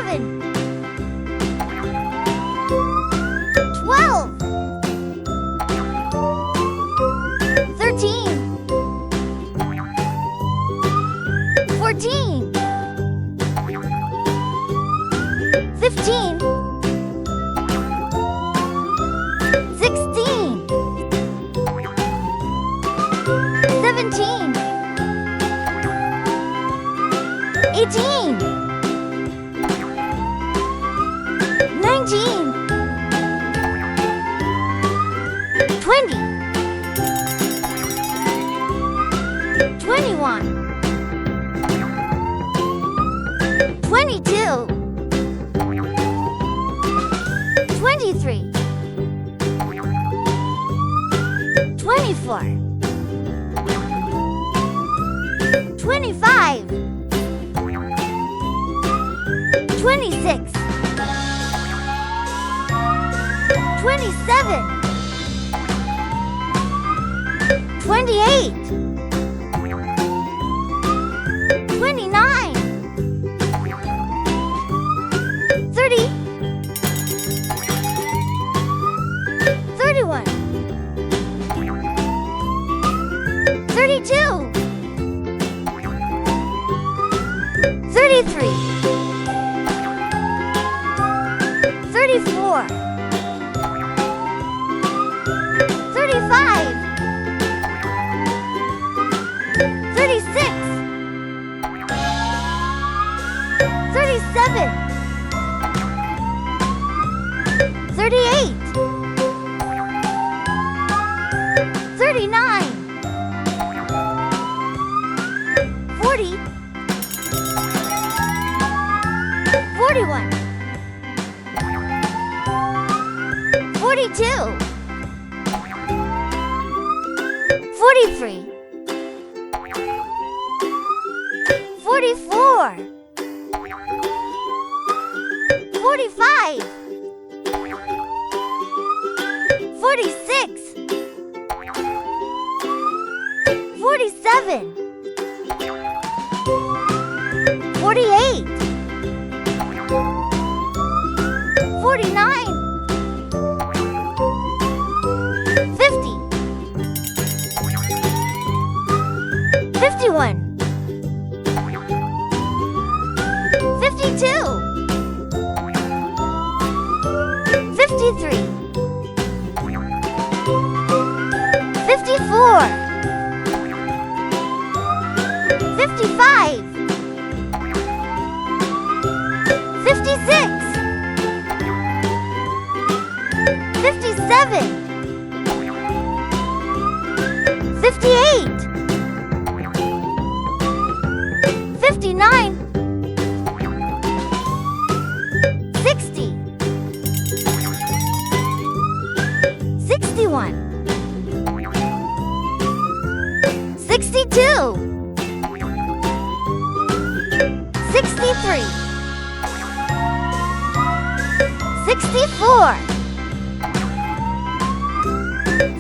11, 12, 13, 14, 15, 16, 17, 18, 19, 20, 21, 22, 23, 24, 25, 26, 27, 28, 29, 30, 31, 32, 33, 34, 35, 36, 37, 38, 39, 40, 41, 42, 43, 44, 45, 46, 47, 48, 49, 50, 51, 52, 53, 54, 55, 56, 57, 58, 59, 60, 61, 62, 63, 64,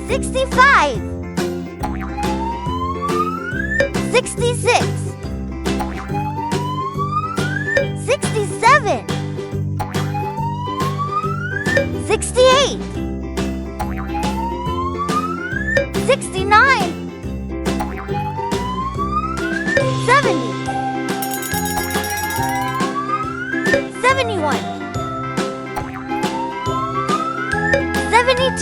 65, 66, 67, 68, 69, 70, 71, 72,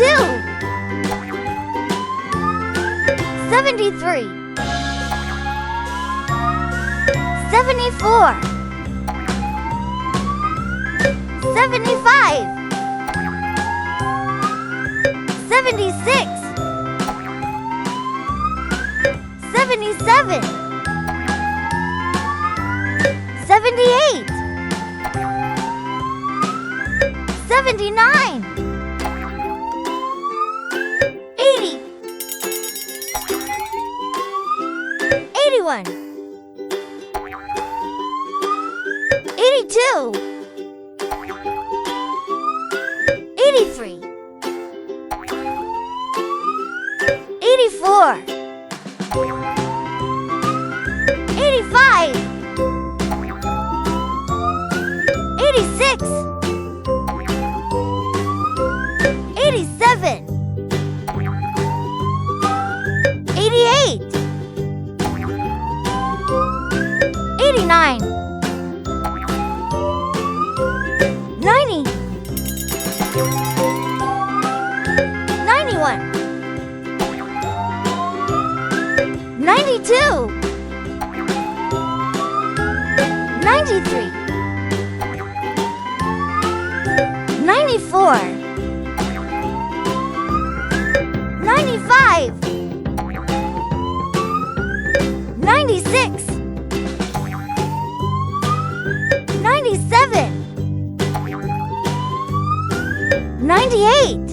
73, 74, 75, 76, 77, 78, 79, 80, 81, 82, 83, 84, 85, 86, 87, 88, 89, 90, 91, 92, 93, 94, 95, 96, 97, 98,